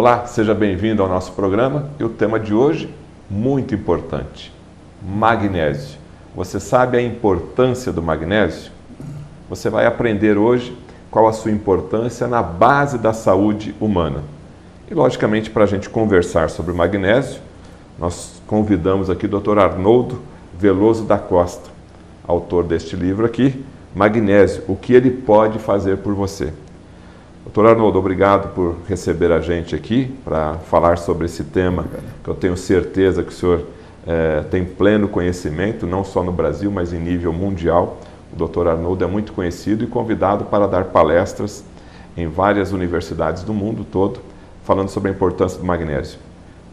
Olá, seja bem-vindo ao nosso programa e o tema de hoje, muito importante, magnésio. Você sabe a importância do magnésio? Você vai aprender hoje qual a sua importância na base da saúde humana. E, logicamente, para a gente conversar sobre o magnésio, nós convidamos aqui o Dr. Arnoldo Veloso da Costa, autor deste livro aqui, Magnésio, o que ele pode fazer por você. Dr. Arnoldo, obrigado por receber a gente aqui para falar sobre esse tema, que eu tenho certeza que o senhor tem pleno conhecimento, não só no Brasil, mas em nível mundial. O Dr. Arnoldo é muito conhecido e convidado para dar palestras em várias universidades do mundo todo, falando sobre a importância do magnésio.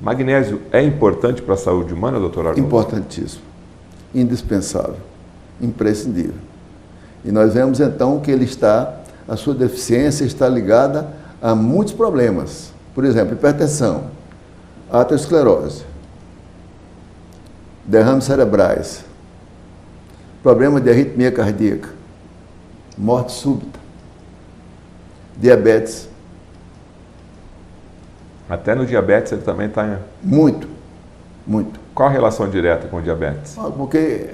Magnésio é importante para a saúde humana, Dr. Arnoldo? Importantíssimo, indispensável, imprescindível. E nós vemos então que a sua deficiência está ligada a muitos problemas. Por exemplo, hipertensão, aterosclerose, derrames cerebrais, problema de arritmia cardíaca, morte súbita, diabetes. Até no diabetes ele também está... Muito, muito. Qual a relação direta com o diabetes? Porque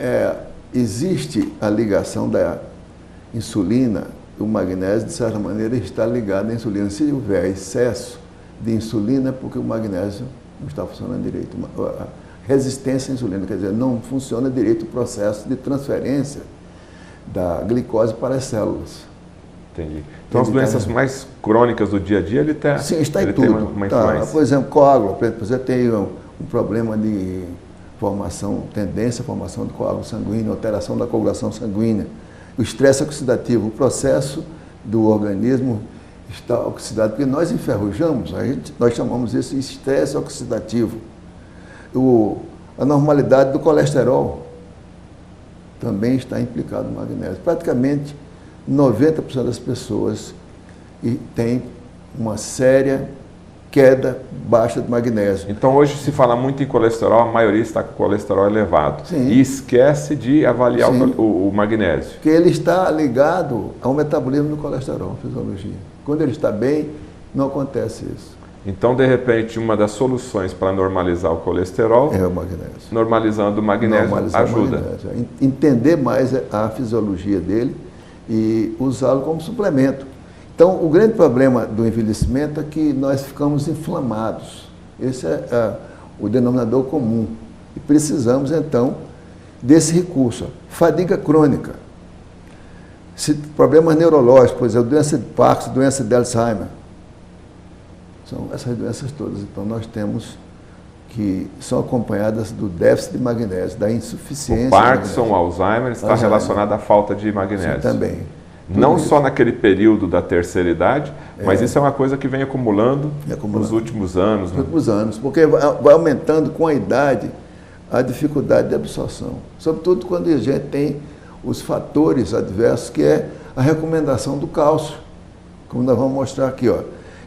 existe a ligação da insulina, o magnésio, de certa maneira, está ligado à insulina. Se houver excesso de insulina, é porque o magnésio não está funcionando direito. A resistência à insulina, quer dizer, não funciona direito o processo de transferência da glicose para as células. Entendi. Então, as doenças mais crônicas do dia a dia, ele está em tudo. Tem uma influência. Por exemplo, coágulo. Por exemplo, você tem um problema de formação, tendência à formação de coágulo sanguíneo, alteração da coagulação sanguínea. O estresse oxidativo, o processo do organismo está oxidado, porque nós enferrujamos, nós chamamos isso de estresse oxidativo. A normalidade do colesterol também está implicado no magnésio. Praticamente 90% das pessoas têm uma séria queda baixa de magnésio. Então, hoje se fala muito em colesterol, a maioria está com colesterol elevado. Sim. E esquece de avaliar o magnésio. Porque ele está ligado ao metabolismo do colesterol, fisiologia. Quando ele está bem, não acontece isso. Então, de repente, uma das soluções para normalizar o colesterol é o magnésio. Normalizando o magnésio ajuda. O magnésio. Entender mais a fisiologia dele e usá-lo como suplemento. Então, o grande problema do envelhecimento é que nós ficamos inflamados. Esse é o denominador comum. E precisamos, então, desse recurso. Fadiga crônica, problemas neurológicos, por exemplo, doença de Parkinson, doença de Alzheimer. São essas doenças todas. Então, nós temos que são acompanhadas do déficit de magnésio, da insuficiência. O Parkinson, o Alzheimer está relacionado à falta de magnésio. Sim, também. Não só naquele período da terceira idade, mas isso é uma coisa que vem acumulando nos últimos anos. Nos últimos anos, porque vai aumentando com a idade a dificuldade de absorção. Sobretudo quando a gente tem os fatores adversos, que é a recomendação do cálcio, como nós vamos mostrar aqui. Ó.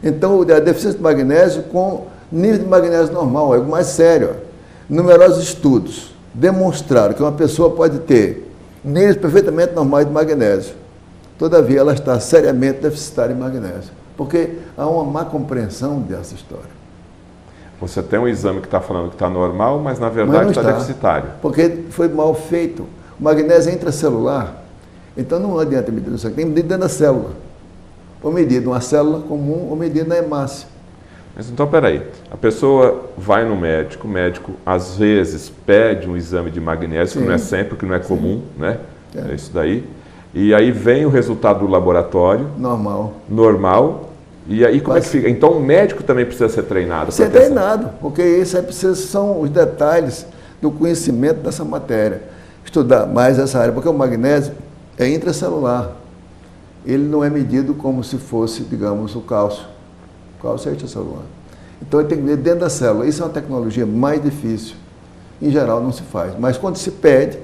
Então, a deficiência de magnésio com nível de magnésio normal, é algo mais sério. Ó. Numerosos estudos demonstraram que uma pessoa pode ter níveis perfeitamente normais de magnésio. Todavia, ela está seriamente deficitária em magnésio, porque há uma má compreensão dessa história. Você tem um exame que está falando que está normal, mas na verdade está deficitário. Porque foi mal feito. O magnésio é intracelular, então não adianta medir no sangue, tem que medir dentro da célula. Ou medir numa célula comum, ou medir na hemácia. Mas então, peraí, a pessoa vai no médico, o médico às vezes pede um exame de magnésio, que não é sempre, que não é comum, né? É isso daí. E aí vem o resultado do laboratório. Normal. E aí como é que fica? Então o médico também precisa ser treinado. Ser treinado, porque isso são os detalhes do conhecimento dessa matéria. Estudar mais essa área, porque o magnésio é intracelular. Ele não é medido como se fosse, digamos, o cálcio. O cálcio é intracelular. Então ele tem que medir dentro da célula. Isso é uma tecnologia mais difícil. Em geral não se faz. Mas quando se pede,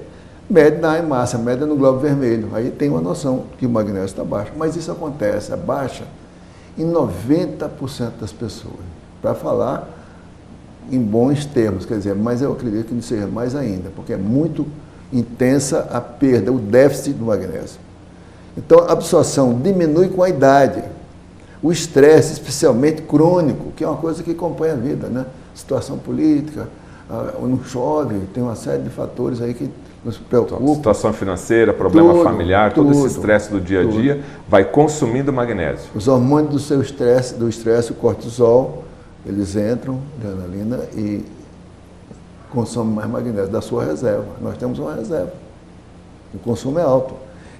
mede na hemácia, mede no globo vermelho. Aí tem uma noção que o magnésio está baixo. Mas isso acontece, baixa em 90% das pessoas. Para falar em bons termos, quer dizer, mas eu acredito que não seja mais ainda, porque é muito intensa a perda, o déficit do magnésio. Então, a absorção diminui com a idade. O estresse, especialmente crônico, que é uma coisa que acompanha a vida, né? Situação política, não chove, tem uma série de fatores aí que nos preocupam. Situação financeira, problema familiar, todo esse estresse do dia a dia vai consumindo magnésio. Os hormônios do estresse, o cortisol, eles entram, adrenalina, e consomem mais magnésio da sua reserva. Nós temos uma reserva. O consumo é alto.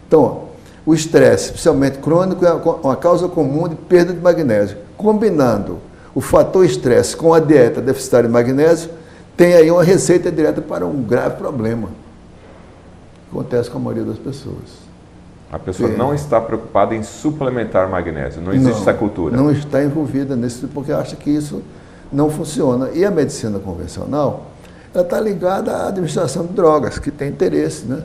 Então, o estresse, especialmente crônico, é uma causa comum de perda de magnésio. Combinando o fator estresse com a dieta deficitária de magnésio, tem aí uma receita direta para um grave problema. Acontece com a maioria das pessoas. A pessoa não está preocupada em suplementar magnésio, não existe essa cultura. Não está envolvida nisso, porque acha que isso não funciona. E a medicina convencional, ela está ligada à administração de drogas, que tem interesse, né?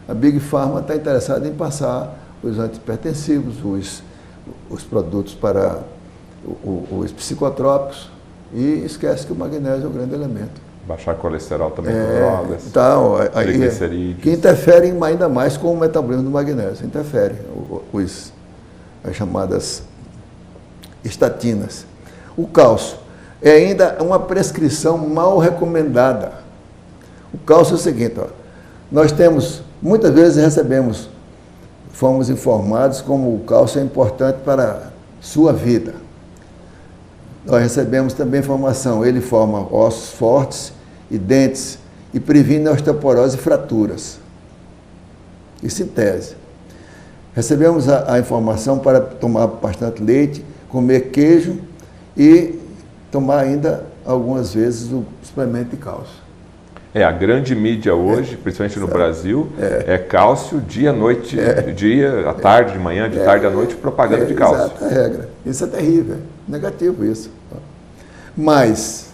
A Big Pharma está interessada em passar os antihipertensivos, os produtos para os psicotrópicos, e esquece que o magnésio é o grande elemento. Baixar colesterol também com drogas, então, triglicerídeos. Que interferem ainda mais com o metabolismo do magnésio, interferem as chamadas estatinas. O cálcio é ainda uma prescrição mal recomendada. O cálcio é o seguinte, nós temos, muitas vezes fomos informados como o cálcio é importante para a sua vida. Nós recebemos também informação, ele forma ossos fortes e dentes e previne a osteoporose e fraturas. Isso em tese. Recebemos a informação para tomar bastante leite, comer queijo e tomar ainda, algumas vezes, o suplemento de cálcio. A grande mídia hoje, principalmente no Brasil, é cálcio dia, noite, dia, à tarde, de manhã, de tarde à noite, propaganda de cálcio. Exato, a regra. Isso é terrível, negativo isso. Mas,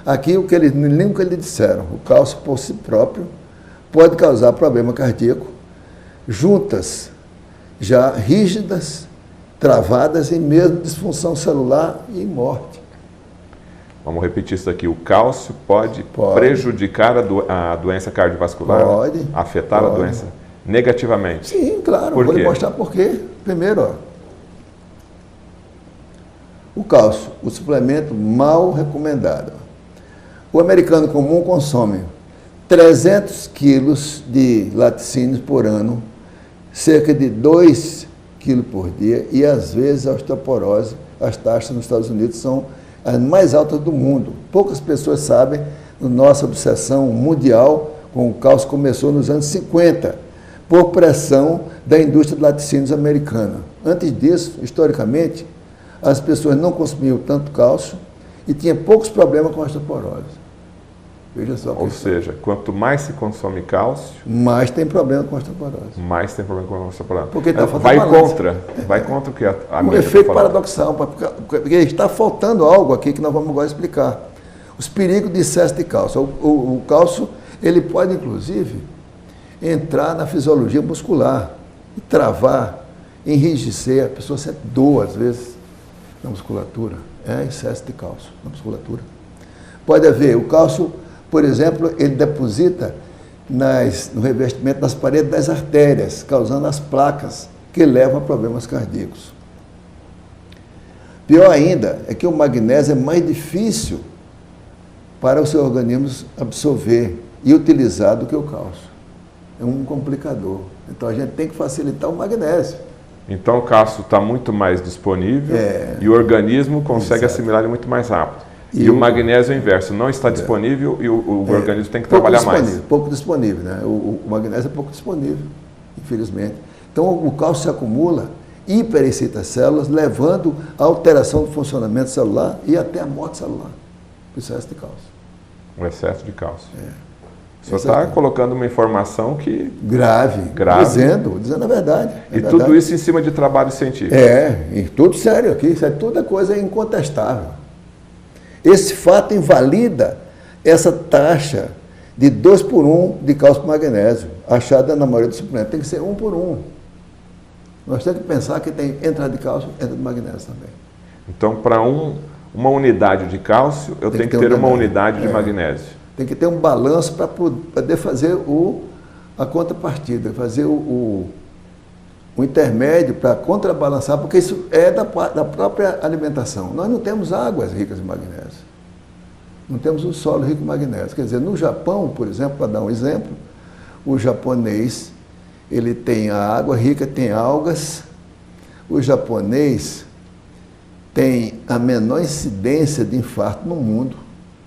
aqui o que eles nunca lhe disseram, o cálcio por si próprio pode causar problema cardíaco, juntas já rígidas, travadas e mesmo disfunção celular e morte. Vamos repetir isso aqui. O cálcio pode prejudicar a doença cardiovascular? Pode. Afetar a doença negativamente? Sim, claro. Por quê? Vou lhe mostrar por quê. Primeiro, o cálcio, o suplemento mal recomendado. O americano comum consome 300 quilos de laticínios por ano, cerca de 2 quilos por dia, e às vezes a osteoporose, as taxas nos Estados Unidos são as mais altas do mundo. Poucas pessoas sabem, nossa obsessão mundial com o cálcio começou nos anos 50, por pressão da indústria de laticínios americana. Antes disso, historicamente, as pessoas não consumiam tanto cálcio e tinham poucos problemas com a osteoporose. Veja só. Ou seja, quanto mais se consome cálcio, mais tem problema com a osteoporose. Mais tem problema com a osteoporose. Porque está faltando vai contra o que a um efeito paradoxal, porque está faltando algo aqui que nós vamos agora explicar. Os perigos de excesso de cálcio. O cálcio, ele pode, inclusive, entrar na fisiologia muscular e travar, enrijecer, a pessoa sente dor, às vezes, na musculatura. É excesso de cálcio na musculatura. Pode haver o cálcio, por exemplo, ele deposita no revestimento das paredes das artérias, causando as placas que levam a problemas cardíacos. Pior ainda é que o magnésio é mais difícil para o seu organismo absorver e utilizar do que o cálcio. É um complicador. Então a gente tem que facilitar o magnésio. Então o cálcio está muito mais disponível e o organismo consegue assimilar ele muito mais rápido. E o magnésio é o inverso, não está disponível e o organismo tem que trabalhar mais. Pouco disponível, né? O magnésio é pouco disponível, infelizmente. Então o cálcio se acumula, hiperexcita as células, levando à alteração do funcionamento celular e até a morte celular. O excesso de cálcio. O excesso de cálcio. O senhor está colocando uma informação que... Grave. Dizendo a verdade. Tudo isso em cima de trabalho científico. E tudo sério aqui, isso é toda coisa incontestável. Esse fato invalida essa taxa de 2 por 1 de cálcio por magnésio, achada na maioria dos suplementos. Tem que ser 1 por 1. Nós temos que pensar que tem entrada de cálcio, entra de magnésio também. Então, para uma unidade de cálcio, eu tenho que ter uma unidade de magnésio. Tem que ter um balanço para poder fazer a contrapartida, fazer o um intermédio para contrabalançar, porque isso é da própria alimentação. Nós não temos águas ricas em magnésio. Não temos um solo rico em magnésio. Quer dizer, no Japão, por exemplo, para dar um exemplo, o japonês, ele tem a água rica, tem algas. O japonês tem a menor incidência de infarto no mundo.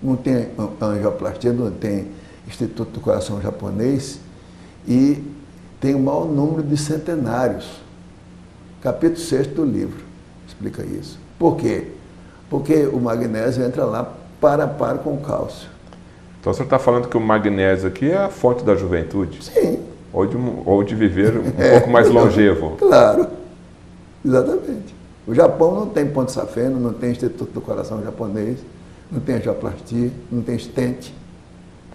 Não tem angioplastia, não tem Instituto do Coração japonês. E tem o maior número de centenários. Capítulo 6 do livro explica isso. Por quê? Porque o magnésio entra lá para com o cálcio. Então o senhor está falando que o magnésio aqui é a fonte da juventude? Sim. Ou de viver um pouco mais longevo. Claro, exatamente. O Japão não tem ponto safeno, não tem Instituto do Coração japonês, não tem angioplastia, não tem stent.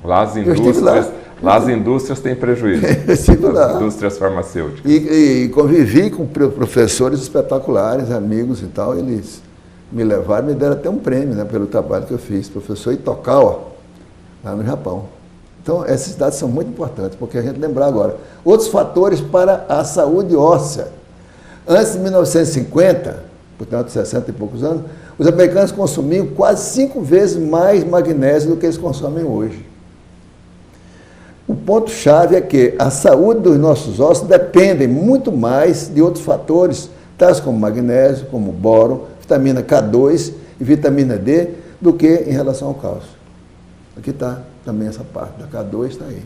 Lá as indústrias têm prejuízo. As indústrias farmacêuticas. E convivi com professores espetaculares, amigos e tal. Eles me levaram, me deram até um prêmio, né, pelo trabalho que eu fiz. Professor Itokawa, lá no Japão. Então, essas dados são muito importantes, porque a gente lembrar agora. Outros fatores para a saúde óssea. Antes de 1950, portanto, 60 e poucos anos, os americanos consumiam quase 5 vezes mais magnésio do que eles consomem hoje. O ponto-chave é que a saúde dos nossos ossos depende muito mais de outros fatores, tais como magnésio, como boro, vitamina K2 e vitamina D, do que em relação ao cálcio. Aqui está também essa parte, da K2 está aí.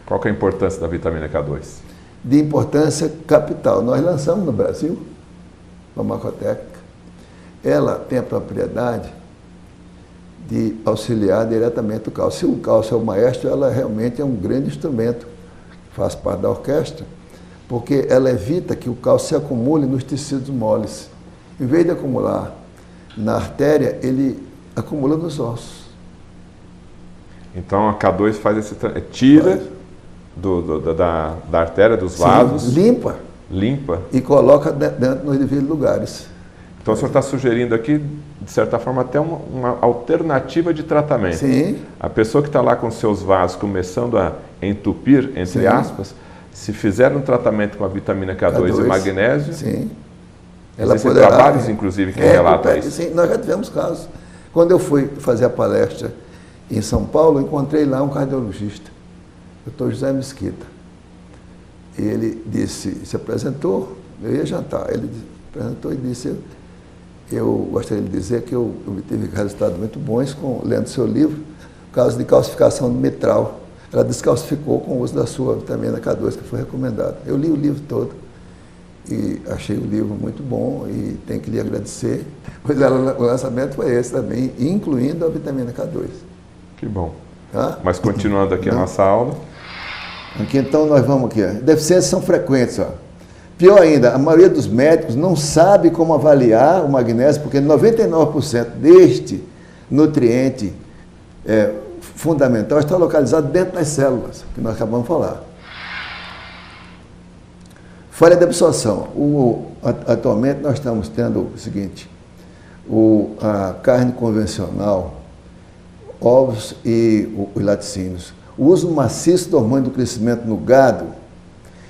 Qual que é a importância da vitamina K2? De importância capital. Nós lançamos no Brasil, farmacotécnica. Ela tem a propriedade de auxiliar diretamente o cálcio. Se o cálcio é o maestro, ela realmente é um grande instrumento, faz parte da orquestra, porque ela evita que o cálcio se acumule nos tecidos moles. Em vez de acumular na artéria, ele acumula nos ossos. Então a K2 faz esse... tira da artéria, dos vasos. Sim, limpa. E coloca dentro nos devidos lugares. Então o senhor está sugerindo aqui, de certa forma, até uma alternativa de tratamento. Sim. A pessoa que está lá com seus vasos começando a entupir, entre aspas, se fizer um tratamento com a vitamina K2 e magnésio... Sim. Existem trabalhos, inclusive, que relatam isso. Sim, nós já tivemos casos. Quando eu fui fazer a palestra em São Paulo, encontrei lá um cardiologista, Dr. José Mesquita. E ele se apresentou, eu ia jantar, ele apresentou e disse, eu gostaria de dizer que eu obtive resultados muito bons lendo seu livro, por causa de calcificação do mitral. Ela descalcificou com o uso da sua vitamina K2, que foi recomendada. Eu li o livro todo e achei o livro muito bom e tenho que lhe agradecer. Pois o lançamento foi esse também, incluindo a vitamina K2. Que bom. Tá? Mas continuando aqui a nossa aula. Aqui então nós vamos aqui. Deficiências são frequentes. Ó. Pior ainda, a maioria dos médicos não sabe como avaliar o magnésio, porque 99% deste nutriente fundamental está localizado dentro das células, que nós acabamos de falar. Falha de absorção. Atualmente nós estamos tendo o seguinte, a carne convencional, ovos e os laticínios, o uso maciço do hormônio do crescimento no gado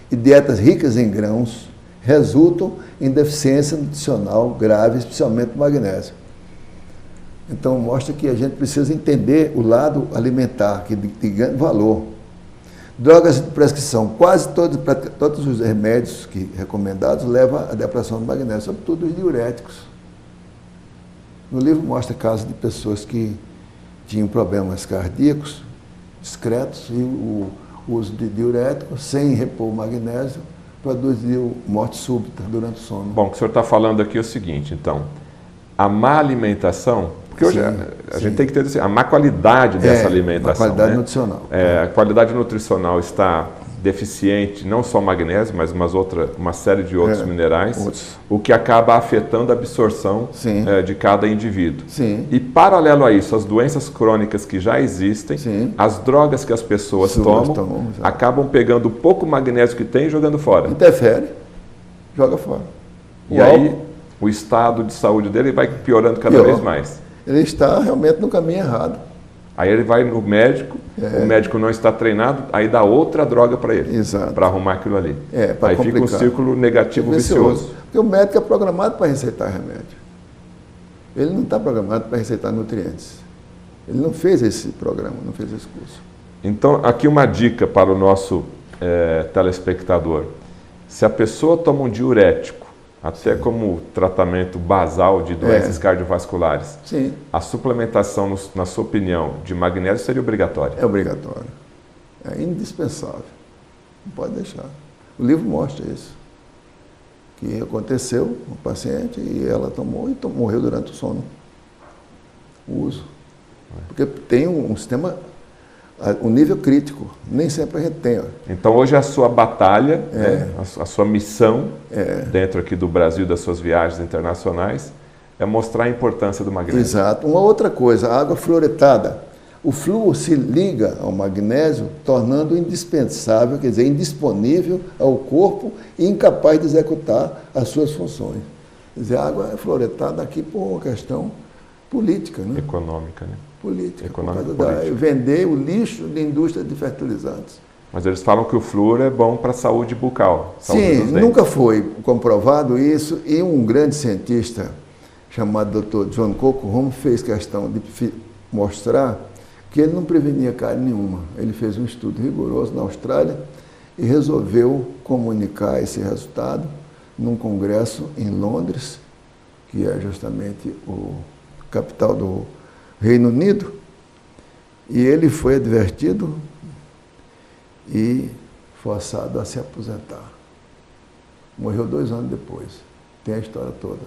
e dietas ricas em grãos resultam em deficiência nutricional grave, especialmente do magnésio. Então mostra que a gente precisa entender o lado alimentar, que de grande valor. Drogas de prescrição, quase todos os remédios recomendados levam à depressão do magnésio, sobretudo os diuréticos. No livro mostra casos de pessoas que tinham problemas cardíacos discretos e o uso de diuréticos sem repor o magnésio produziu morte súbita durante o sono. Bom, o que o senhor está falando aqui é o seguinte, então, a má alimentação, porque hoje a gente tem que ter a má qualidade dessa alimentação. A qualidade nutricional. A qualidade nutricional está deficiente, não só magnésio, mas uma série de outros minerais, o que acaba afetando a absorção de cada indivíduo. Sim. E paralelo a isso, as doenças crônicas que já existem, as drogas que as pessoas tomam, acabam pegando o pouco magnésio que tem e jogando fora. Interfere, joga fora. E aí o estado de saúde dele vai piorando cada vez mais. Ele está realmente no caminho errado. Aí ele vai no médico, o médico não está treinado, aí dá outra droga para ele, para arrumar aquilo ali. Aí fica um círculo negativo vicioso. Porque o médico é programado para receitar remédio. Ele não está programado para receitar nutrientes. Ele não fez esse programa, não fez esse curso. Então, aqui uma dica para o nosso telespectador. Se a pessoa toma um diurético, até como tratamento basal de doenças cardiovasculares, a suplementação, na sua opinião, de magnésio seria obrigatória? É obrigatório. É indispensável. Não pode deixar. O livro mostra isso. Que aconteceu com a paciente e ela tomou e morreu durante o sono. O uso. Porque tem um sistema, um nível crítico. Nem sempre a gente tem. Ó. Então hoje a sua batalha, né, a sua missão dentro aqui do Brasil, das suas viagens internacionais, é mostrar a importância do magnésio. Exato. Uma outra coisa, a água fluoretada. O flúor se liga ao magnésio, tornando indispensável, quer dizer, indisponível ao corpo e incapaz de executar as suas funções. Quer dizer, a água é fluoretada aqui por uma questão política, né? Econômica, né? Política. Econômica, por causa da vender o lixo da indústria de fertilizantes. Mas eles falam que o flúor é bom para a saúde bucal. Saúde Sim, dos dentes. nunca foi comprovado isso e um grande cientista chamado Dr. John Cockrum fez questão de mostrar que ele não prevenia cárie nenhuma. Ele fez um estudo rigoroso na Austrália e resolveu comunicar esse resultado num congresso em Londres, que é justamente o capital do Reino Unido, e ele foi advertido e forçado a se aposentar. Morreu 2 anos depois. Tem a história toda.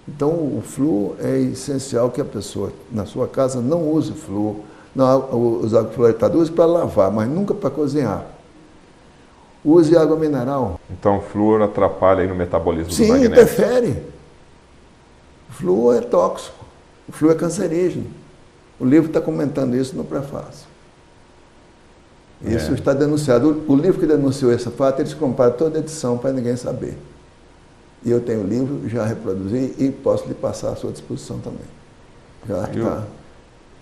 Então, o flúor é essencial que a pessoa, na sua casa, não use flúor. Não use água fluoretada, use para lavar, mas nunca para cozinhar. Use água mineral. Então o flúor atrapalha aí no metabolismo do magnésio? Sim, interfere. O flúor é tóxico, o flúor é cancerígeno. O livro está comentando isso no prefácio. Isso está denunciado. O livro que denunciou esse fato, eles compraram toda a edição para ninguém saber. E eu tenho o livro, já reproduzi e posso lhe passar à sua disposição também. Já está.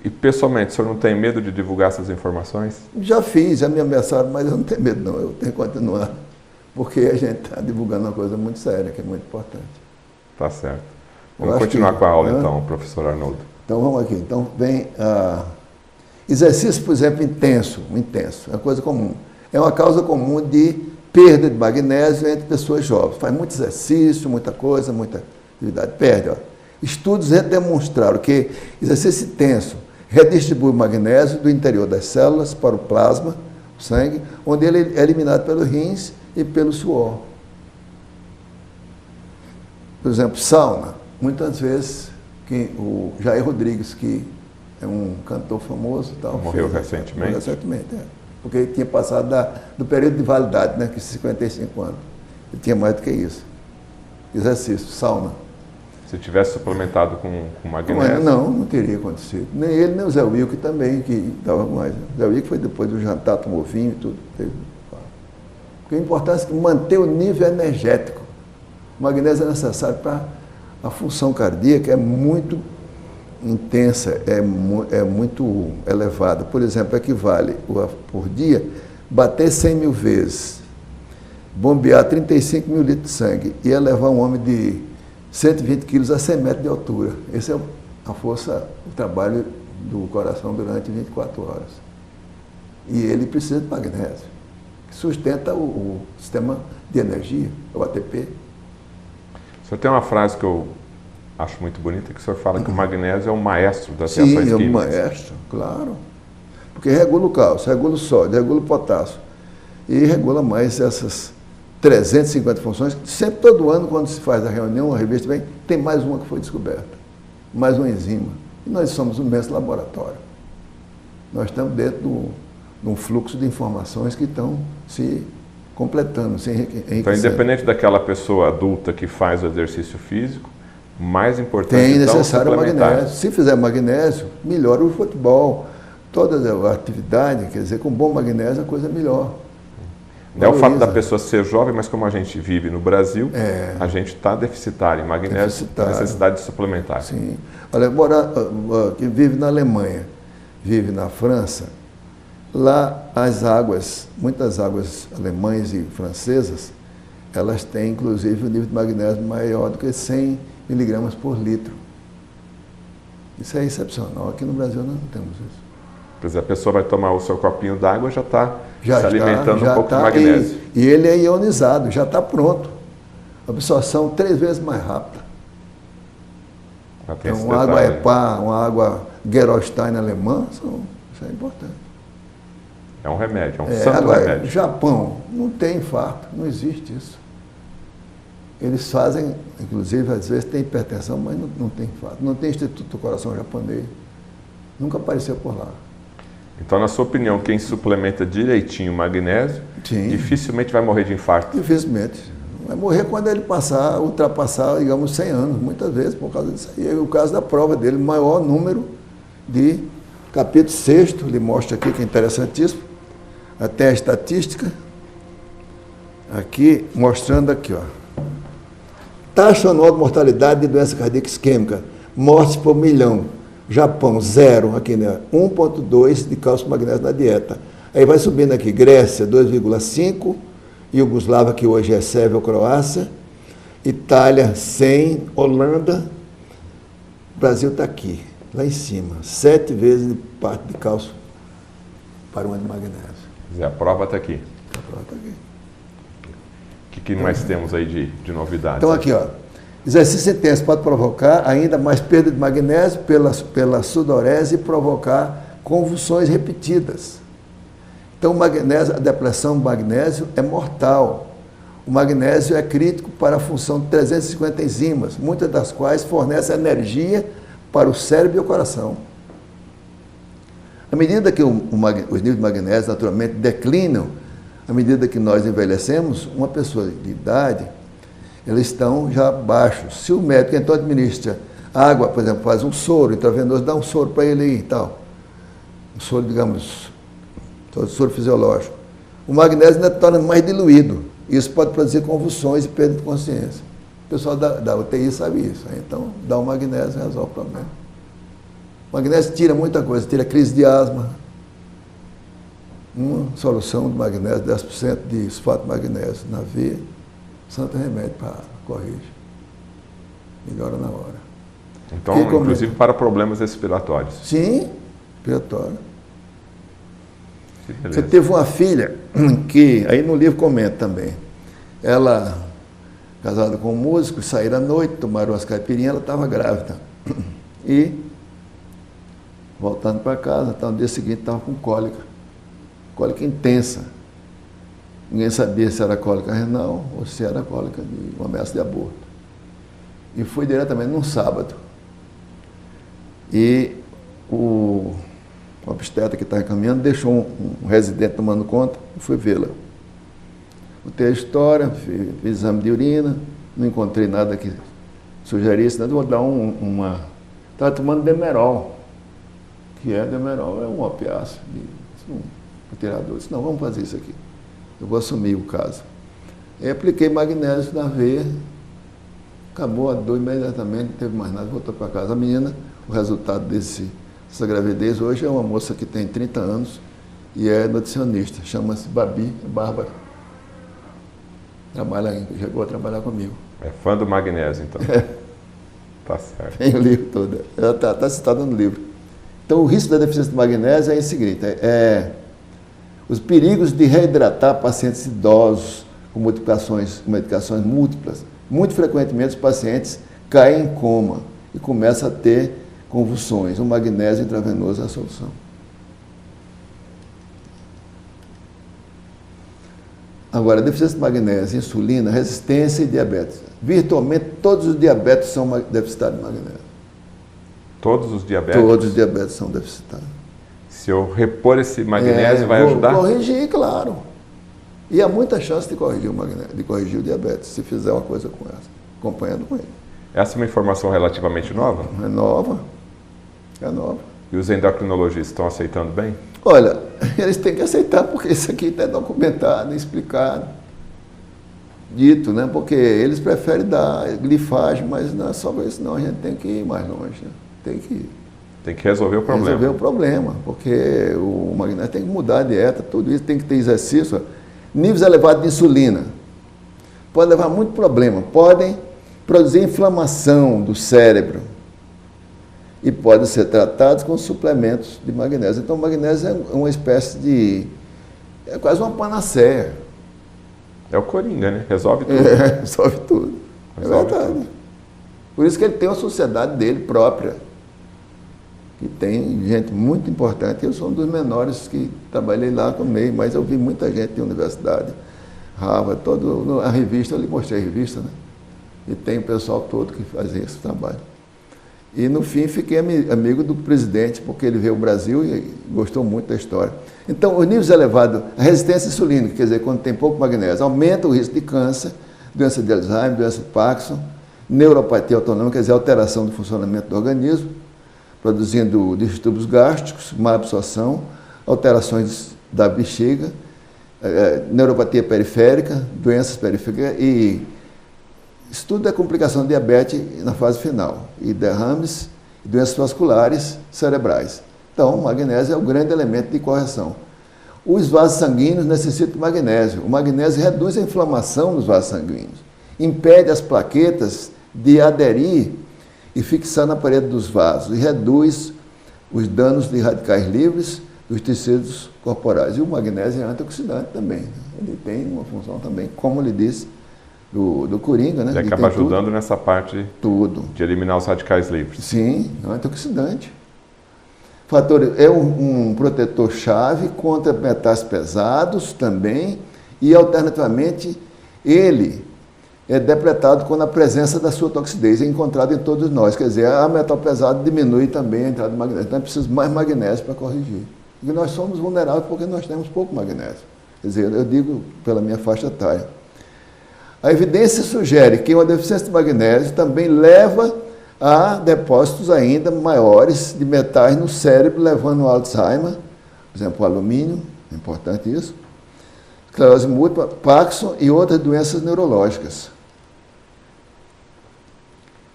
E pessoalmente, o senhor não tem medo de divulgar essas informações? Já fiz, já me ameaçaram, mas eu não tenho medo não, eu tenho que continuar. Porque a gente está divulgando uma coisa muito séria, que é muito importante. Tá certo. Vamos continuar com a aula então, professor Arnoldo. Então vamos aqui. Então vem exercício, por exemplo, intenso, é uma coisa comum. É uma causa comum de perda de magnésio entre pessoas jovens. Faz muito exercício, muita coisa, muita atividade, perde. Ó. Estudos demonstraram que exercício intenso redistribui o magnésio do interior das células para o plasma, o sangue, onde ele é eliminado pelos rins e pelo suor. Por exemplo, sauna. Muitas vezes, o Jair Rodrigues, que é um cantor famoso, morreu recentemente. Porque ele tinha passado do período de validade, né, que 55 anos. Ele tinha mais do que isso. Exercício, sauna. Se tivesse suplementado com magnésio? Não teria acontecido. Nem ele, nem o Zé Wilke também, que estava mais. O Zé Wilke foi depois do jantar, tomou vinho e tudo. Porque a importância é manter o nível energético. O magnésio é necessário para a função cardíaca, é muito intensa, é muito elevada. Por exemplo, equivale por dia bater 100 mil vezes, bombear 35 mil litros de sangue e elevar um homem de 120 quilos a 100 metros de altura. Essa é a força, o trabalho do coração durante 24 horas. E ele precisa de magnésio, que sustenta o sistema de energia, o ATP. O senhor tem uma frase que eu acho muito bonita, que o senhor fala que o magnésio é o maestro das reações químicas. Sim, é o maestro, claro. Porque regula o cálcio, regula o sódio, regula o potássio. E regula mais essas 350 funções. Sempre, todo ano, quando se faz a reunião, a revista vem, tem mais uma que foi descoberta. Mais uma enzima. E nós somos um imenso laboratório. Nós estamos dentro de um fluxo de informações que estão se completando, se enriquecendo. Então, independente daquela pessoa adulta que faz o exercício físico, o mais importante tem então, necessário magnésio. Se fizer magnésio, melhora o futebol. Toda a atividade, quer dizer, com bom magnésio a coisa é melhor. Não é o fato da pessoa ser jovem, mas como a gente vive no Brasil, a gente está deficitário em magnésio, a necessidade de suplementar. Sim. Olha, que vive na Alemanha, vive na França, lá as águas, muitas águas alemãs e francesas, elas têm inclusive um nível de magnésio maior do que 100 miligramas por litro. Isso é excepcional. Aqui no Brasil nós não temos isso. Quer dizer, a pessoa vai tomar o seu copinho d'água e já está se alimentando um pouco de magnésio. E ele é ionizado, já está pronto. Absorção 3 vezes mais rápida. Então, uma água EPA, uma água Gerolstein alemã, isso é importante. É um remédio, é um santo agora, remédio. Japão, não tem infarto, não existe isso. Eles fazem, inclusive, às vezes tem hipertensão, mas não tem infarto. Não tem Instituto do Coração Japonês. Nunca apareceu por lá. Então, na sua opinião, quem suplementa direitinho o magnésio, dificilmente vai morrer de infarto? Dificilmente. Vai morrer quando ele ultrapassar, digamos, 100 anos, muitas vezes, por causa disso aí. É o caso da prova dele, maior número de capítulo 6º, ele mostra aqui que é interessantíssimo, até a estatística, aqui, mostrando aqui, ó. Taxa anual de mortalidade de doença cardíaca isquêmica, mortes por milhão. Japão, 0, aqui, né? 1,2 de cálcio e magnésio na dieta. Aí vai subindo aqui, Grécia, 2,5, Iugoslávia, que hoje é Sérvia ou Croácia, Itália, 100, Holanda, Brasil está aqui, lá em cima, 7 vezes de parte de cálcio para um de magnésio. Quer dizer, a prova está aqui. A prova está aqui. O que mais temos aí de novidades? Então aqui, ó, exercício intenso pode provocar ainda mais perda de magnésio pela sudorese e provocar convulsões repetidas. Então o magnésio, a depressão do magnésio é mortal. O magnésio é crítico para a função de 350 enzimas, muitas das quais fornecem energia para o cérebro e o coração. À medida que os níveis de magnésio naturalmente declinam, à medida que nós envelhecemos, uma pessoa de idade, eles estão já baixos. Se o médico então administra água, por exemplo, faz um soro intravenoso, dá um soro para ele aí e tal, um soro, digamos, soro fisiológico, o magnésio ainda torna mais diluído. Isso pode produzir convulsões e perda de consciência. O pessoal da UTI sabe isso. Então, dá o magnésio e resolve o problema. O magnésio tira muita coisa, tira crise de asma. Uma solução de magnésio, 10% de sulfato de magnésio na veia, santo remédio para corrigir. Melhora na hora. Então, inclusive para problemas respiratórios. Sim, respiratório. Você teve uma filha que, aí no livro comenta também, ela, casada com um músico, saíram à noite, tomaram umas caipirinhas, ela estava grávida. E, voltando para casa, no dia seguinte estava com cólica intensa. Ninguém sabia se era cólica renal ou se era cólica de uma ameaça de aborto. E foi diretamente num sábado. E o obstetra que estava caminhando deixou um residente tomando conta e fui vê-la. Contei a história, fiz exame de urina, não encontrei nada que sugerisse, nada, vou dar uma... Estava tomando Demerol, que é Demerol, é um opiáceo, um tirador. Disse, não, vamos fazer isso aqui. Eu vou assumir o caso. Aí apliquei magnésio na veia, acabou a dor imediatamente, não teve mais nada, voltou para casa. A menina, o resultado dessa gravidez, hoje é uma moça que tem 30 anos e é nutricionista, chama-se Babi Bárbara. Chegou a trabalhar comigo. É fã do magnésio, então. Tá certo. Tem o livro todo. Ela está citada no livro. Então, o risco da deficiência de magnésio é o seguinte, os perigos de reidratar pacientes idosos com medicações múltiplas. Muito frequentemente os pacientes caem em coma e começam a ter convulsões. O magnésio intravenoso é a solução. Agora, deficiência de magnésio, insulina, resistência e diabetes. Virtualmente todos os diabetes são deficitários de magnésio. Todos os diabetes? Todos os diabetes são deficitários. Se eu repor esse magnésio, vai ajudar? Corrigir, claro. E há muita chance de corrigir o magnésio, de corrigir o diabetes, se fizer uma coisa com essa, acompanhando com ele. Essa é uma informação relativamente nova? É nova. É nova. E os endocrinologistas estão aceitando bem? Olha, eles têm que aceitar, porque isso aqui está documentado, explicado, dito, né? Porque eles preferem dar glifagem, mas não é só isso, não. A gente tem que ir mais longe, né? Tem que ir. Tem que resolver o problema. Resolver o problema, porque o magnésio tem que mudar a dieta, tudo isso tem que ter exercício. Níveis elevados de insulina pode levar a muito problema, podem produzir inflamação do cérebro e podem ser tratados com suplementos de magnésio. Então o magnésio é uma espécie de... é quase uma panaceia. É o Coringa, né? Resolve tudo. Resolve tudo. Resolve verdade. tudo. Por isso que ele tem uma sociedade dele própria, que tem gente muito importante. Eu sou um dos menores que trabalhei lá com o MEI, mas eu vi muita gente de universidade, Harvard, a revista, eu lhe mostrei a revista, né? E tem o pessoal todo que fazia esse trabalho. E no fim fiquei amigo do presidente, porque ele veio ao Brasil e gostou muito da história. Então, os níveis elevados, a resistência insulínica, quer dizer, quando tem pouco magnésio, aumenta o risco de câncer, doença de Alzheimer, doença de Parkinson, neuropatia autonômica, quer dizer, alteração do funcionamento do organismo, produzindo distúrbios gástricos, má absorção, alterações da bexiga, neuropatia periférica, doenças periféricas e isso tudo é complicação de diabetes na fase final, e derrames e doenças vasculares cerebrais. Então, o magnésio é o grande elemento de correção. Os vasos sanguíneos necessitam de magnésio. O magnésio reduz a inflamação nos vasos sanguíneos, impede as plaquetas de aderir e fixar na parede dos vasos, e reduz os danos de radicais livres dos tecidos corporais. E o magnésio é antioxidante também. Ele tem uma função também, como lhe disse, do Coringa, né? Ele acaba ajudando nessa parte tudo. De eliminar os radicais livres. Sim, é um antioxidante. Fator, é um protetor-chave contra metais pesados também, e alternativamente ele é depletado quando a presença da sua toxidez é encontrada em todos nós. Quer dizer, a metal pesado diminui também a entrada de magnésio. Então é preciso mais magnésio para corrigir. E nós somos vulneráveis porque nós temos pouco magnésio. Quer dizer, eu digo pela minha faixa etária. A evidência sugere que uma deficiência de magnésio também leva a depósitos ainda maiores de metais no cérebro, levando ao Alzheimer, por exemplo, o alumínio, é importante isso, esclerose múltipla, Parkinson e outras doenças neurológicas.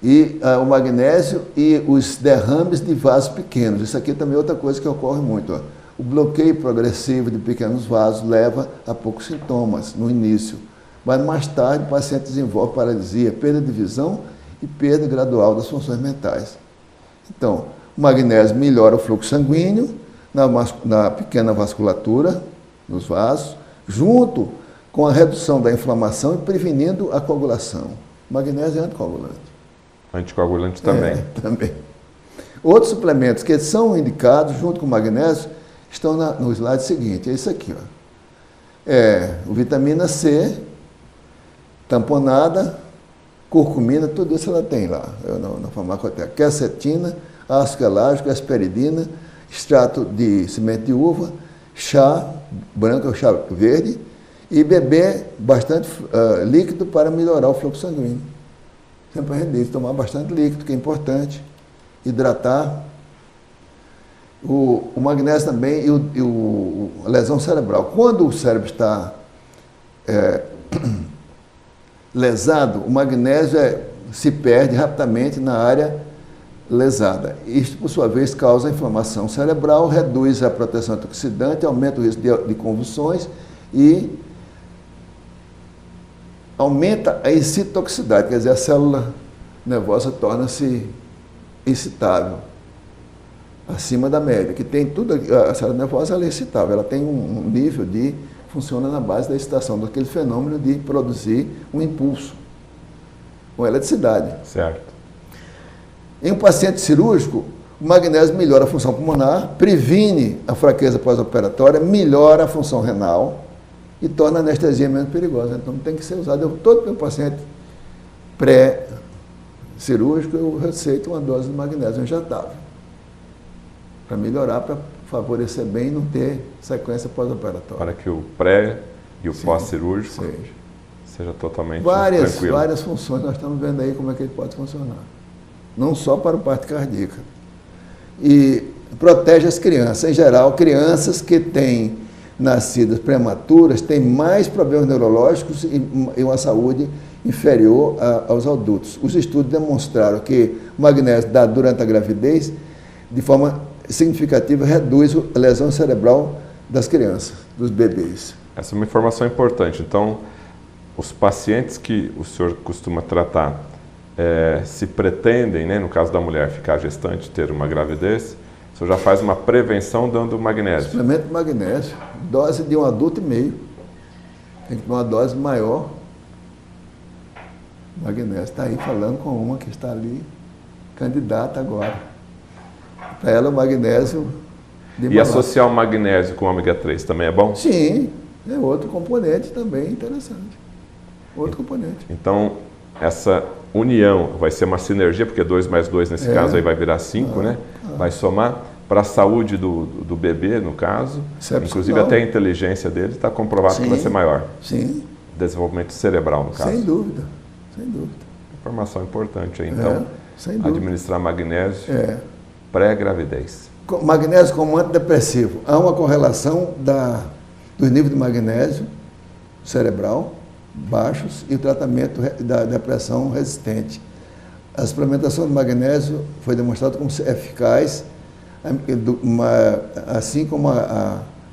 E o magnésio e os derrames de vasos pequenos. Isso aqui também é outra coisa que ocorre muito. Ó. O bloqueio progressivo de pequenos vasos leva a poucos sintomas no início. Mas mais tarde o paciente desenvolve paralisia, perda de visão e perda gradual das funções mentais. Então, o magnésio melhora o fluxo sanguíneo na pequena vasculatura, nos vasos, junto com a redução da inflamação e prevenindo a coagulação. O magnésio é anticoagulante. Anticoagulante também. Também. Outros suplementos que são indicados junto com o magnésio estão no slide seguinte. É isso aqui. Ó. O vitamina C, tamponada, curcumina, tudo isso ela tem lá na farmacoteca. Quercetina, ácido elágico, asperidina, extrato de semente de uva, chá branco ou chá verde e beber bastante líquido para melhorar o fluxo sanguíneo. Sempre a gente diz, tomar bastante líquido, que é importante, hidratar. O magnésio também e a lesão cerebral. Quando o cérebro está lesado, o magnésio se perde rapidamente na área lesada. Isto, por sua vez, causa inflamação cerebral, reduz a proteção antioxidante, aumenta o risco de convulsões e aumenta a excitotoxicidade, quer dizer, a célula nervosa torna-se excitável, acima da média, que tem tudo, a célula nervosa ela é excitável, ela tem um nível de, funciona na base da excitação, daquele fenômeno de produzir um impulso, com eletricidade. Certo. Em um paciente cirúrgico, o magnésio melhora a função pulmonar, previne a fraqueza pós-operatória, melhora a função renal e torna a anestesia menos perigosa. Então tem que ser usado. Todo meu paciente pré-cirúrgico, eu receito uma dose de magnésio injetável para melhorar, para favorecer bem e não ter sequência pós-operatória. Para que o pré e o pós-cirúrgico seja totalmente tranquilo. Várias funções, nós estamos vendo aí como é que ele pode funcionar. Não só para a parte cardíaca. E protege as crianças. Em geral, crianças que têm nascidas prematuras têm mais problemas neurológicos e uma saúde inferior aos adultos. Os estudos demonstraram que o magnésio dado durante a gravidez de forma significativa, reduz a lesão cerebral das crianças, dos bebês. Essa é uma informação importante. Então, os pacientes que o senhor costuma tratar, se pretendem, né, no caso da mulher, ficar gestante, ter uma gravidez, o senhor já faz uma prevenção dando magnésio. Suplemento de magnésio, dose de um adulto e meio. Tem que tomar uma dose maior. Magnésio. Está aí falando com uma que está ali, candidata agora. Para ela, o magnésio de E malato. associar o magnésio com o ômega 3 também é bom? Sim, é outro componente também interessante. Outro componente. Então, essa união vai ser uma sinergia, porque 2 mais 2 nesse caso aí vai virar 5, né? Vai somar para a saúde do bebê, no caso. Inclusive até a inteligência dele está comprovado que vai ser maior. Sim. Desenvolvimento cerebral, no caso. Sem dúvida, sem dúvida. Informação importante aí, então. Sem dúvida. Administrar magnésio pré-gravidez. Magnésio como antidepressivo. Há uma correlação do nível de magnésio cerebral baixos e o tratamento da depressão resistente. A suplementação de magnésio foi demonstrada como eficaz, assim como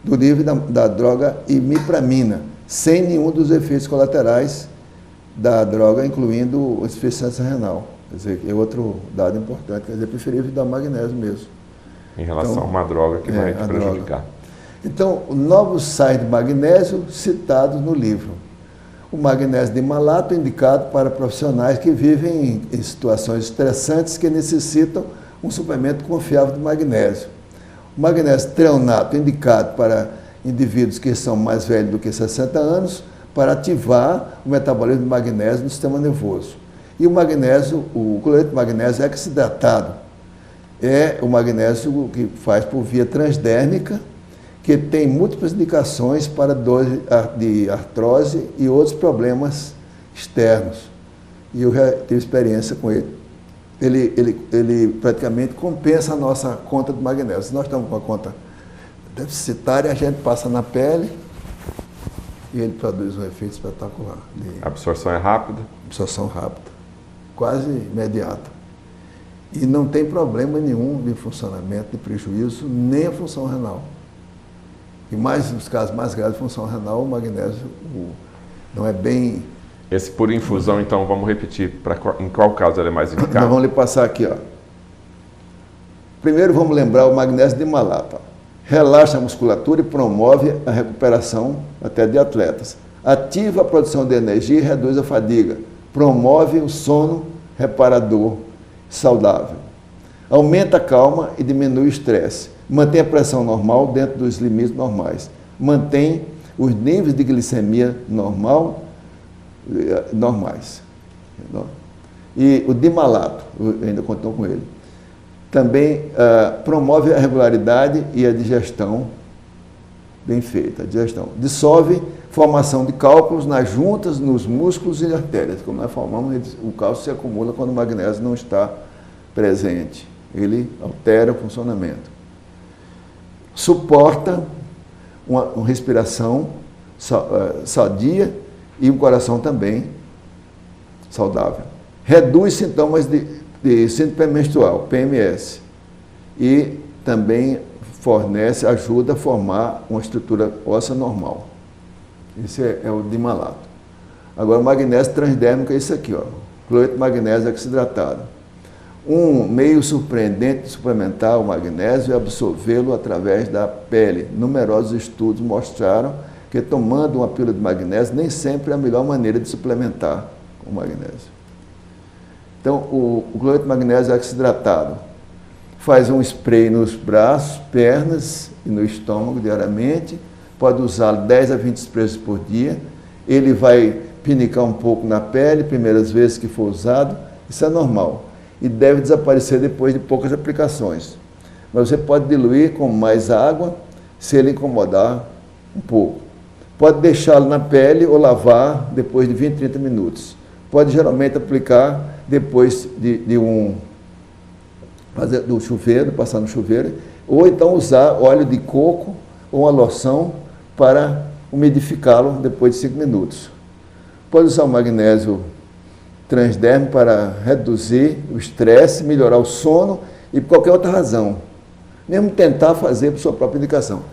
do nível da droga imipramina, sem nenhum dos efeitos colaterais da droga, incluindo a insuficiência renal. Quer dizer, é outro dado importante, quer dizer, preferível dar magnésio mesmo. Em relação a uma droga que vai te prejudicar. Droga. Então, novos sais de magnésio citados no livro. O magnésio de malato indicado para profissionais que vivem em situações estressantes que necessitam um suplemento confiável de magnésio. O magnésio treonato indicado para indivíduos que são mais velhos do que 60 anos para ativar o metabolismo de magnésio no sistema nervoso. E o magnésio, o cloreto de magnésio hexidratado, é o magnésio que faz por via transdérmica, que tem múltiplas indicações para dor de artrose e outros problemas externos. E eu já tive experiência com ele. Ele praticamente compensa a nossa conta de magnésio. Se nós estamos com a conta deficitária, a gente passa na pele e ele produz um efeito espetacular. A absorção é rápida? Absorção rápida, quase imediata. E não tem problema nenhum de funcionamento, de prejuízo, nem a função renal. E mais nos casos mais graves de função renal, o magnésio não é bem... Esse por infusão, então, vamos repetir, em qual caso ele é mais indicado? Nós vamos lhe passar aqui, ó. Primeiro vamos lembrar o magnésio de malato. Relaxa a musculatura e promove a recuperação até de atletas. Ativa a produção de energia e reduz a fadiga. Promove o sono reparador saudável. Aumenta a calma e diminui o estresse. Mantém a pressão normal dentro dos limites normais. Mantém os níveis de glicemia normais. E o dimalato, eu ainda continuo com ele, também promove a regularidade e a digestão bem feita. A digestão. Dissolve formação de cálculos nas juntas, nos músculos e artérias. Como nós falamos, o cálculo se acumula quando o magnésio não está presente. Ele altera o funcionamento. Suporta uma respiração sadia e um coração também saudável. Reduz sintomas de síndrome pré-menstrual, PMS, e também ajuda a formar uma estrutura óssea normal. Esse é o dimalato. Agora, o magnésio transdérmico é isso aqui, ó, cloreto de magnésio hexidratado. Um meio surpreendente de suplementar o magnésio é absorvê-lo através da pele. Numerosos estudos mostraram que tomando uma pílula de magnésio nem sempre é a melhor maneira de suplementar o magnésio. Então, o cloreto de magnésio hexidratado faz um spray nos braços, pernas e no estômago diariamente. Pode usá-lo 10 a 20 sprays por dia. Ele vai pinicar um pouco na pele, primeiras vezes que for usado. Isso é normal. E deve desaparecer depois de poucas aplicações. Mas você pode diluir com mais água, se ele incomodar um pouco. Pode deixá-lo na pele ou lavar depois de 20, 30 minutos. Pode geralmente aplicar depois do chuveiro, passar no chuveiro, ou então usar óleo de coco ou uma loção para umidificá-lo depois de 5 minutos. Pode usar o magnésio transdérmico para reduzir o estresse, melhorar o sono e por qualquer outra razão. Mesmo tentar fazer por sua própria indicação.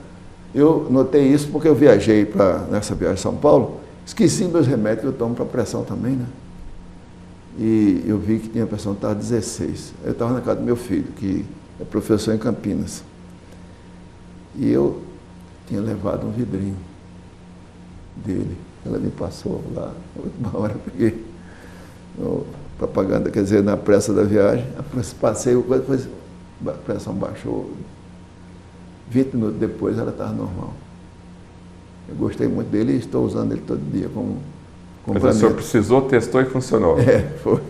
Eu notei isso porque eu viajei nessa viagem a São Paulo, esqueci meus remédios que eu tomo para pressão também, né? E eu vi que tinha pressão, estava 16. Eu estava na casa do meu filho, que é professor em Campinas. E eu tinha levado um vidrinho dele. Ela me passou lá, na última hora eu peguei propaganda, quer dizer, na pressa da viagem, passei, depois a pressão baixou. 20 minutos depois ela estava normal. Eu gostei muito dele e estou usando ele todo dia como complemento. Mas o senhor precisou, testou e funcionou. Foi.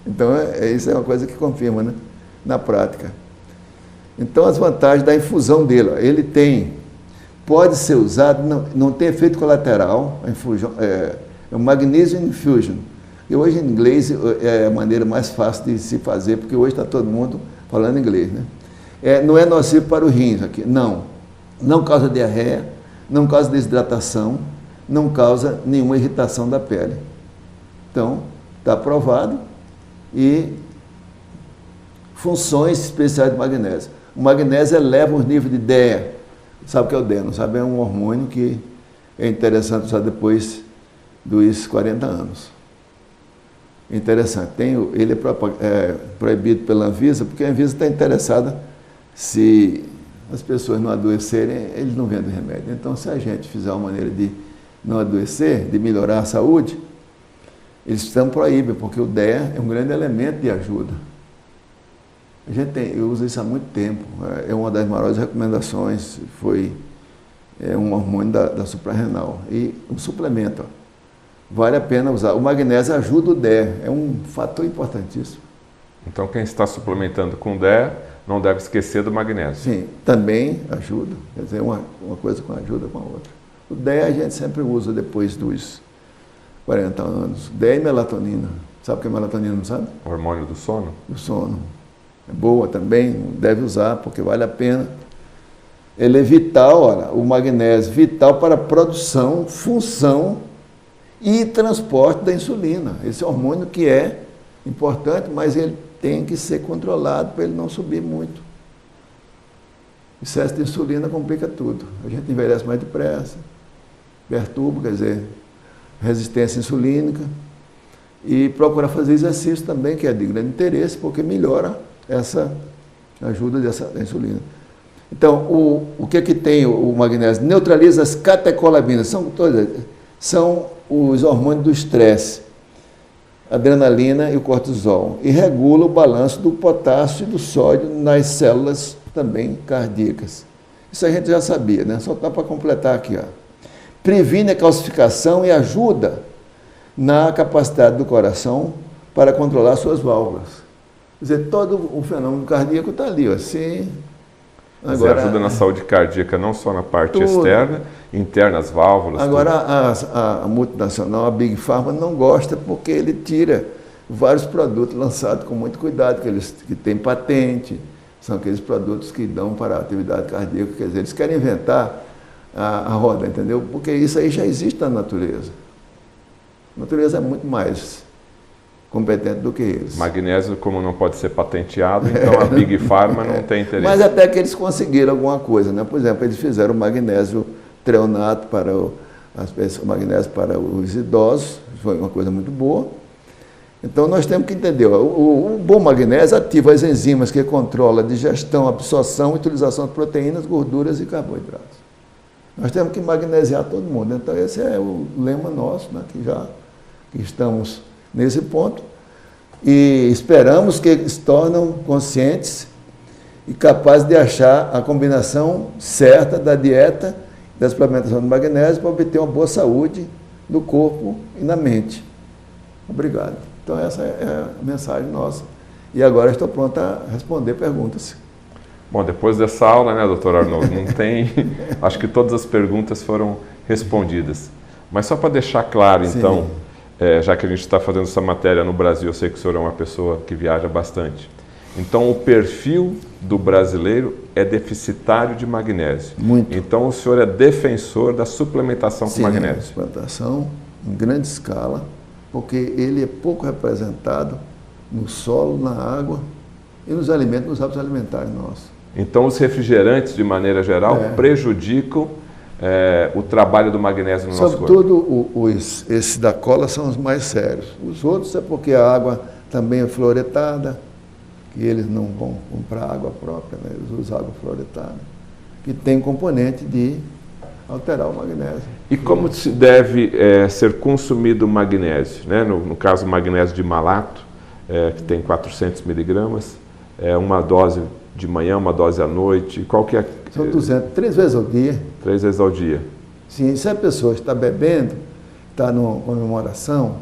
Então, isso é uma coisa que confirma, né? Na prática. Então, as vantagens da infusão dele. Ele pode ser usado, não tem efeito colateral, é o Magnesium Infusion. E hoje, em inglês, é a maneira mais fácil de se fazer, porque hoje está todo mundo falando inglês, né? Não é nocivo para o rins aqui, não. Não causa diarreia, não causa desidratação, não causa nenhuma irritação da pele. Então, está aprovado. E funções especiais do magnésio. O magnésio eleva os níveis de DEA. Sabe o que é o DEA? Não sabe? É um hormônio que é interessante usar depois dos 40 anos. Interessante. Ele é proibido pela Anvisa, porque a Anvisa está interessada se as pessoas não adoecerem, eles não vendem remédio. Então, se a gente fizer uma maneira de não adoecer, de melhorar a saúde, eles estão proíbem, porque o DEA é um grande elemento de ajuda. Eu uso isso há muito tempo. É uma das maiores recomendações, foi um hormônio da suprarrenal. E um suplemento, vale a pena usar. O magnésio ajuda o DEA, é um fator importantíssimo. Então, quem está suplementando com DEA, não deve esquecer do magnésio. Sim, também ajuda. Quer dizer, uma coisa com ajuda com a outra. O DEA a gente sempre usa depois dos 40 anos. DEA e melatonina. Sabe o que é melatonina, não sabe? O hormônio do sono? Do sono. É boa também, deve usar, porque vale a pena. Ele é vital, olha, o magnésio, vital para a produção, função e transporte da insulina. Esse hormônio que é importante, mas ele tem que ser controlado para ele não subir muito. Excesso de insulina complica tudo. A gente envelhece mais depressa, perturba, quer dizer, resistência insulínica. E procurar fazer exercício também, que é de grande interesse, porque melhora essa ajuda da insulina. Então, o que tem o magnésio? Neutraliza as catecolaminas, são os hormônios do estresse, adrenalina e o cortisol, e regula o balanço do potássio e do sódio nas células também cardíacas. Isso a gente já sabia, né? Só dá para completar aqui, ó. Previne a calcificação e ajuda na capacidade do coração para controlar suas válvulas. Quer dizer, todo o fenômeno cardíaco está ali, ó. Agora, você ajuda na saúde cardíaca, não só na parte externa, interna, as válvulas. Agora, a multinacional, a Big Pharma, não gosta porque ele tira vários produtos lançados com muito cuidado, que têm patente, são aqueles produtos que dão para a atividade cardíaca. Quer dizer, eles querem inventar a roda, entendeu? Porque isso aí já existe na natureza. A natureza é muito mais competente do que eles. Magnésio, como não pode ser patenteado, então a Big Pharma não tem interesse. Mas até que eles conseguiram alguma coisa, né? Por exemplo, eles fizeram o magnésio treonato para o magnésio para os idosos, foi uma coisa muito boa. Então nós temos que entender, o bom magnésio ativa as enzimas que controlam a digestão, a absorção e utilização de proteínas, gorduras e carboidratos. Nós temos que magnesiar todo mundo. Então esse é o lema nosso, né? Que estamos nesse ponto, e esperamos que eles se tornem conscientes e capazes de achar a combinação certa da dieta e da suplementação de magnésio para obter uma boa saúde no corpo e na mente. Obrigado. Então essa é a mensagem nossa. E agora estou pronto a responder perguntas. Bom, depois dessa aula, né, doutor Arnoldo, não tem... Acho que todas as perguntas foram respondidas. Mas só para deixar claro, então... já que a gente está fazendo essa matéria no Brasil, eu sei que o senhor é uma pessoa que viaja bastante. Então, o perfil do brasileiro é deficitário de magnésio. Muito. Então, o senhor é defensor da suplementação com magnésio. Suplementação em grande escala, porque ele é pouco representado no solo, na água e nos alimentos, nos hábitos alimentares nossos. Então, os refrigerantes, de maneira geral, prejudicam o trabalho do magnésio no nosso corpo. Sobretudo, esses da cola são os mais sérios. Os outros é porque a água também é fluoretada, que eles não vão comprar água própria, né? Eles usam água fluoretada, que tem componente de alterar o magnésio. E como se deve ser consumido o magnésio? Né? No caso, o magnésio de malato, que tem 400 miligramas, uma dose de manhã, uma dose à noite, qual que é? São 200, 3 vezes ao dia. 3 vezes ao dia. Sim, se a pessoa está bebendo, está numa comemoração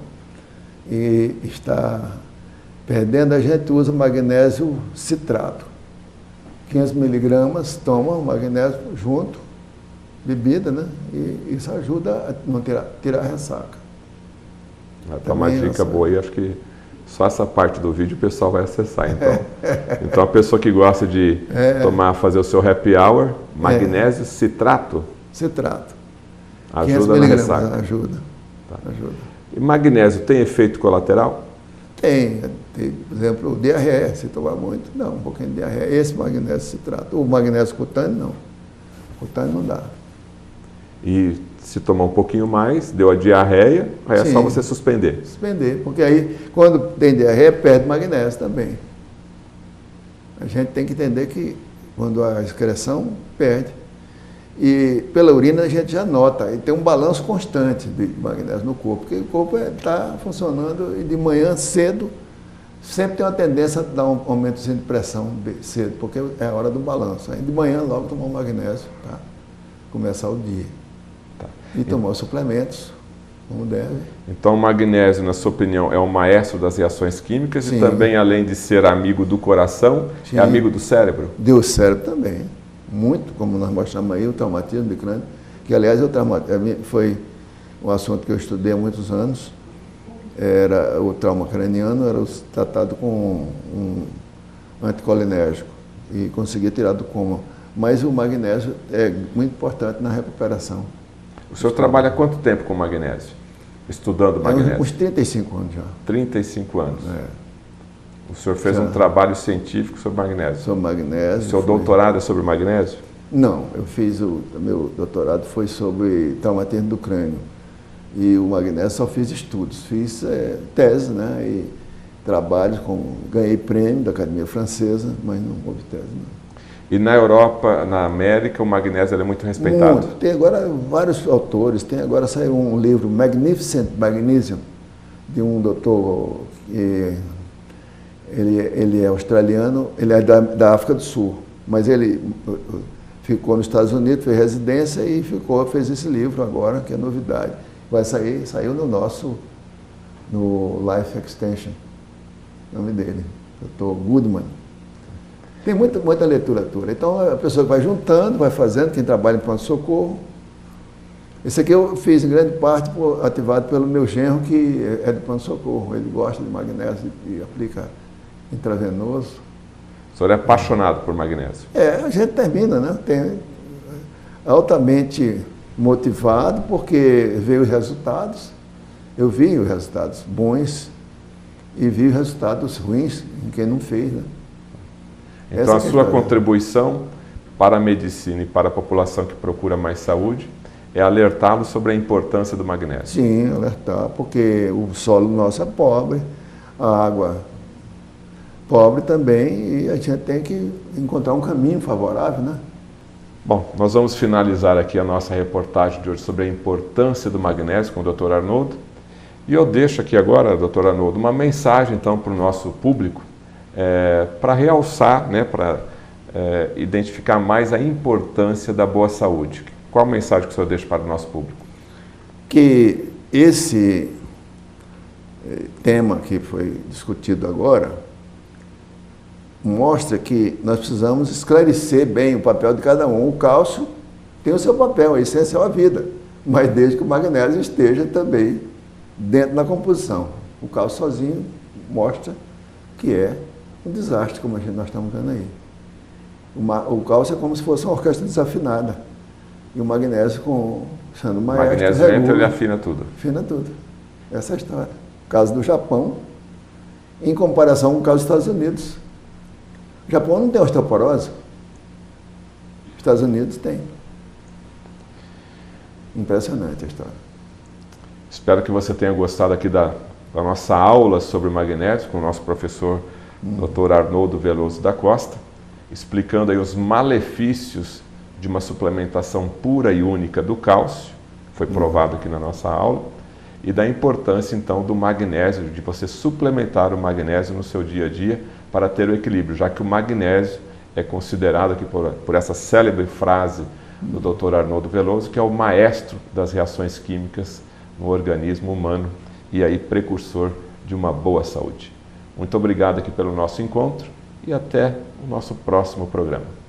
e está perdendo, a gente usa magnésio citrato. 500 miligramas, toma o magnésio junto, bebida, né? E isso ajuda a não tirar a ressaca. Tá uma dica boa aí, acho que só essa parte do vídeo o pessoal vai acessar, então. Então, a pessoa que gosta de fazer o seu happy hour, magnésio citrato? Citrato. Ajuda na ressaca. Ajuda. Tá. E magnésio tem efeito colateral? Tem, por exemplo, diarreia, se tomar muito, não, um pouquinho de diarreia. Esse magnésio citrato. O magnésio cutâneo, não. Cutâneo não dá. E se tomar um pouquinho mais, deu a diarreia, aí é só você suspender. Suspender, porque aí, quando tem diarreia, perde magnésio também. A gente tem que entender que quando a excreção perde, e pela urina a gente já nota, e tem um balanço constante de magnésio no corpo, porque o corpo está funcionando e de manhã cedo sempre tem uma tendência a dar um aumentozinho de pressão cedo, porque é a hora do balanço. Aí de manhã logo tomar um magnésio para começar o dia. E tomar os suplementos, como deve. Então, o magnésio, na sua opinião, é um maestro das reações químicas. Sim. E também, além de ser amigo do coração, é amigo do cérebro? Do cérebro também. Muito, como nós mostramos aí, o traumatismo de crânio, que, aliás, foi um assunto que eu estudei há muitos anos. Era o trauma craniano, era tratado com um anticolinérgico e conseguia tirar do coma. Mas o magnésio é muito importante na recuperação. O senhor trabalha há quanto tempo com magnésio? Estudando magnésio? Uns 35 anos já. 35 anos. O senhor fez um trabalho científico sobre magnésio? Sobre magnésio. O seu doutorado é sobre magnésio? Não, eu fiz meu doutorado foi sobre traumatismo do crânio. E o magnésio só fiz estudos, fiz tese, né? E trabalhos, ganhei prêmio da Academia Francesa, mas não houve tese, não. E na Europa, na América, o magnésio é muito respeitado? Muito. Tem agora vários autores. Agora saiu um livro, Magnificent Magnesium, de um doutor, ele é australiano, ele é da África do Sul, mas ele ficou nos Estados Unidos, fez residência e fez esse livro agora, que é novidade. Saiu no Life Extension, o nome dele, Dr. Goodman. Tem muita literatura. Então, a pessoa vai juntando, vai fazendo, quem trabalha em pronto-socorro. Esse aqui eu fiz em grande parte ativado pelo meu genro, que é de pronto-socorro. Ele gosta de magnésio e aplica intravenoso. O senhor é apaixonado por magnésio? A gente termina, né? Altamente motivado, porque veio os resultados. Eu vi os resultados bons e vi os resultados ruins em quem não fez, né? Então, a sua contribuição para a medicina e para a população que procura mais saúde é alertá-los sobre a importância do magnésio. Sim, alertar, porque o solo nosso é pobre, a água pobre também, e a gente tem que encontrar um caminho favorável, né? Bom, nós vamos finalizar aqui a nossa reportagem de hoje sobre a importância do magnésio com o Dr. Arnoldo. E eu deixo aqui agora, Dr. Arnoldo, uma mensagem então para o nosso público, para realçar, né, para identificar mais a importância da boa saúde. Qual a mensagem que o senhor deixa para o nosso público? Que esse tema que foi discutido agora mostra que nós precisamos esclarecer bem o papel de cada um. O cálcio tem o seu papel, é essencial à vida, mas desde que o magnésio esteja também dentro da composição. O cálcio sozinho mostra que é um desastre, como nós estamos vendo aí. O cálcio é como se fosse uma orquestra desafinada. E o magnésio, sendo maestro, o magnésio entra, ele afina tudo. Afina tudo. Essa é a história. O caso do Japão, em comparação com o caso dos Estados Unidos. O Japão não tem osteoporose. Os Estados Unidos tem. Impressionante a história. Espero que você tenha gostado aqui da nossa aula sobre magnésio com o nosso professor Dr. Arnoldo Veloso da Costa, explicando aí os malefícios de uma suplementação pura e única do cálcio, foi provado aqui na nossa aula, e da importância então do magnésio, de você suplementar o magnésio no seu dia a dia para ter o equilíbrio, já que o magnésio é considerado aqui por essa célebre frase do Dr. Arnoldo Veloso, que é o maestro das reações químicas no organismo humano e aí precursor de uma boa saúde. Muito obrigado aqui pelo nosso encontro e até o nosso próximo programa.